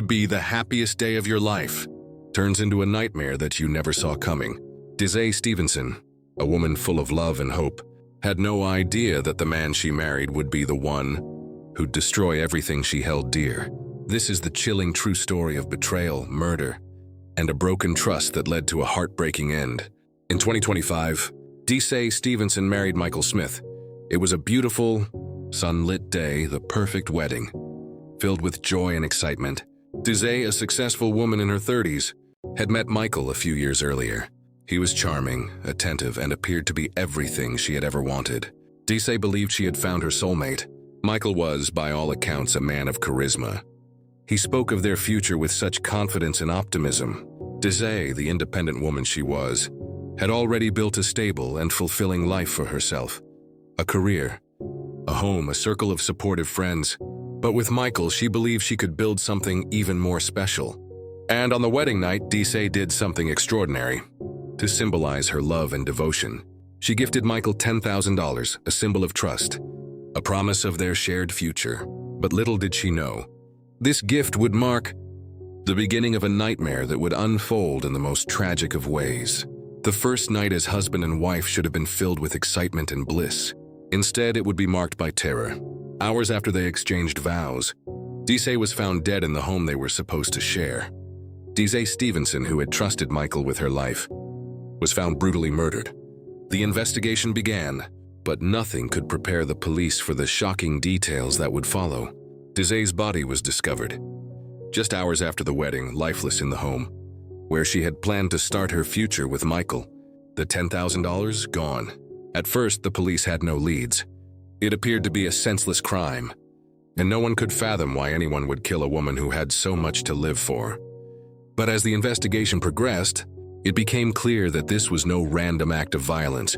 be the happiest day of your life turns into a nightmare that you never saw coming. Dizay Stevenson, a woman full of love and hope, had no idea that the man she married would be the one who'd destroy everything she held dear. This is the chilling true story of betrayal, murder, and a broken trust that led to a heartbreaking end. In 2025, Dizay Stevenson married Michael Smith. It was a beautiful, sunlit day, the perfect wedding, filled with joy and excitement. Dizay, a successful woman in her 30s, had met Michael a few years earlier. He was charming, attentive, and appeared to be everything she had ever wanted. Dizay believed she had found her soulmate. Michael was, by all accounts, a man of charisma. He spoke of their future with such confidence and optimism. Dizay, the independent woman she was, had already built a stable and fulfilling life for herself. A career, a home, a circle of supportive friends. But with Michael, she believed she could build something even more special. And on the wedding night, Dizay did something extraordinary. To symbolize her love and devotion, she gifted Michael $10,000, a symbol of trust, a promise of their shared future. But little did she know, this gift would mark the beginning of a nightmare that would unfold in the most tragic of ways. The first night as husband and wife should have been filled with excitement and bliss. Instead, it would be marked by terror. Hours after they exchanged vows, Dizay was found dead in the home they were supposed to share. Dizay Stevenson, who had trusted Michael with her life, was found brutally murdered. The investigation began, but nothing could prepare the police for the shocking details that would follow. Dizay's body was discovered just hours after the wedding, lifeless in the home, where she had planned to start her future with Michael. The $10,000 gone. At first, the police had no leads. It appeared to be a senseless crime, and no one could fathom why anyone would kill a woman who had so much to live for. But as the investigation progressed, it became clear that this was no random act of violence.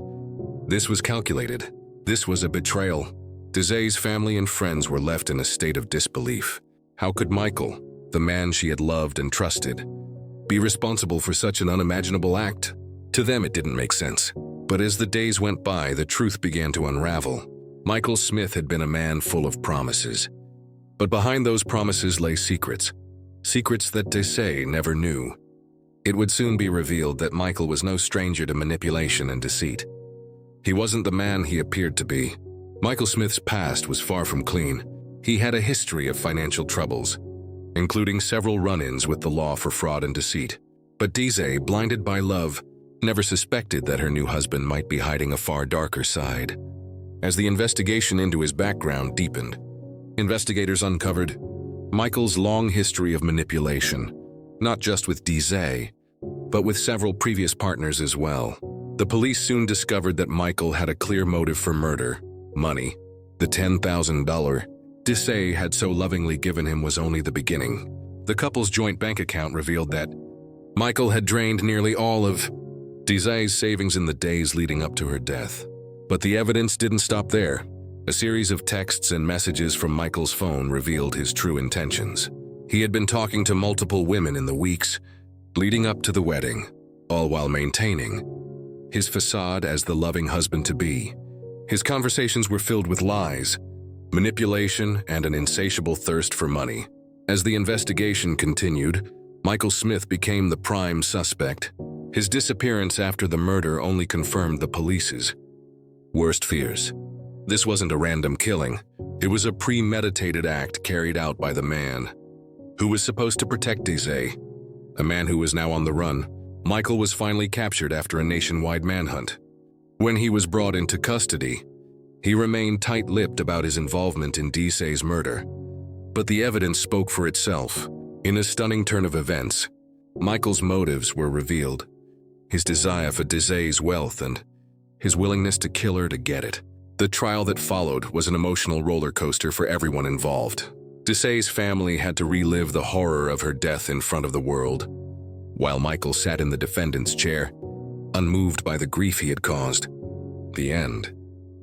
This was calculated. This was a betrayal. Dizay's family and friends were left in a state of disbelief. How could Michael, the man she had loved and trusted, be responsible for such an unimaginable act? To them, it didn't make sense. But as the days went by, the truth began to unravel. Michael Smith had been a man full of promises. But behind those promises lay secrets. Secrets that Dizay never knew. It would soon be revealed that Michael was no stranger to manipulation and deceit. He wasn't the man he appeared to be. Michael Smith's past was far from clean. He had a history of financial troubles, including several run-ins with the law for fraud and deceit. But Dizay, blinded by love, never suspected that her new husband might be hiding a far darker side. As the investigation into his background deepened, investigators uncovered Michael's long history of manipulation, not just with Dizay, but with several previous partners as well. The police soon discovered that Michael had a clear motive for murder: money. The $10,000 Dizay had so lovingly given him was only the beginning. The couple's joint bank account revealed that Michael had drained nearly all of Dizay's savings in the days leading up to her death. But the evidence didn't stop there. A series of texts and messages from Michael's phone revealed his true intentions. He had been talking to multiple women in the weeks leading up to the wedding, all while maintaining his facade as the loving husband-to-be. His conversations were filled with lies, manipulation, and an insatiable thirst for money. As the investigation continued, Michael Smith became the prime suspect. His disappearance after the murder only confirmed the police's worst fears. This wasn't a random killing. It was a premeditated act carried out by the man who was supposed to protect Dizay, a man who was now on the run. Michael was finally captured after a nationwide manhunt. When he was brought into custody, he remained tight-lipped about his involvement in Dizay's murder. But the evidence spoke for itself. In a stunning turn of events, Michael's motives were revealed: his desire for Dizay's wealth and his willingness to kill her to get it. The trial that followed was an emotional roller coaster for everyone involved. Dizay's family had to relive the horror of her death in front of the world, while Michael sat in the defendant's chair, unmoved by the grief he had caused. The end.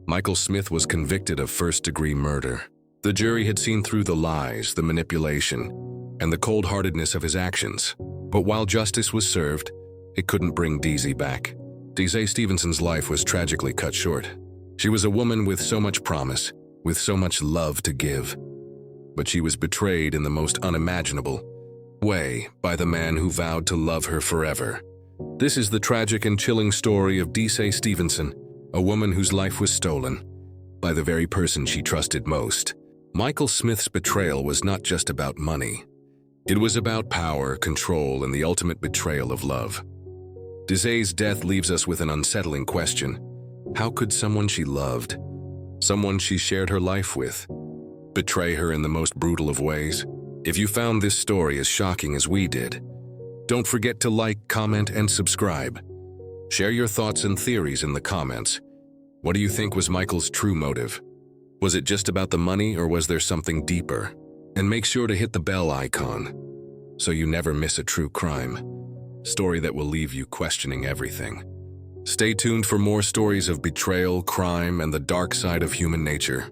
Michael Smith was convicted of first-degree murder. The jury had seen through the lies, the manipulation, and the cold-heartedness of his actions. But while justice was served, it couldn't bring Dizay back. Dizay Stevenson's life was tragically cut short. She was a woman with so much promise, with so much love to give. But she was betrayed in the most unimaginable, Way by the man who vowed to love her forever. This is the tragic and chilling story of Desai Stevenson, a woman whose life was stolen by the very person she trusted most. Michael Smith's betrayal was not just about money. It was about power, control, and the ultimate betrayal of love. Desai's death leaves us with an unsettling question. How could someone she loved, someone she shared her life with, betray her in the most brutal of ways? If you found this story as shocking as we did, don't forget to like, comment, and subscribe. Share your thoughts and theories in the comments. What do you think was Michael's true motive? Was it just about the money, or was there something deeper? And make sure to hit the bell icon so you never miss a true crime story that will leave you questioning everything. Stay tuned for more stories of betrayal, crime, and the dark side of human nature.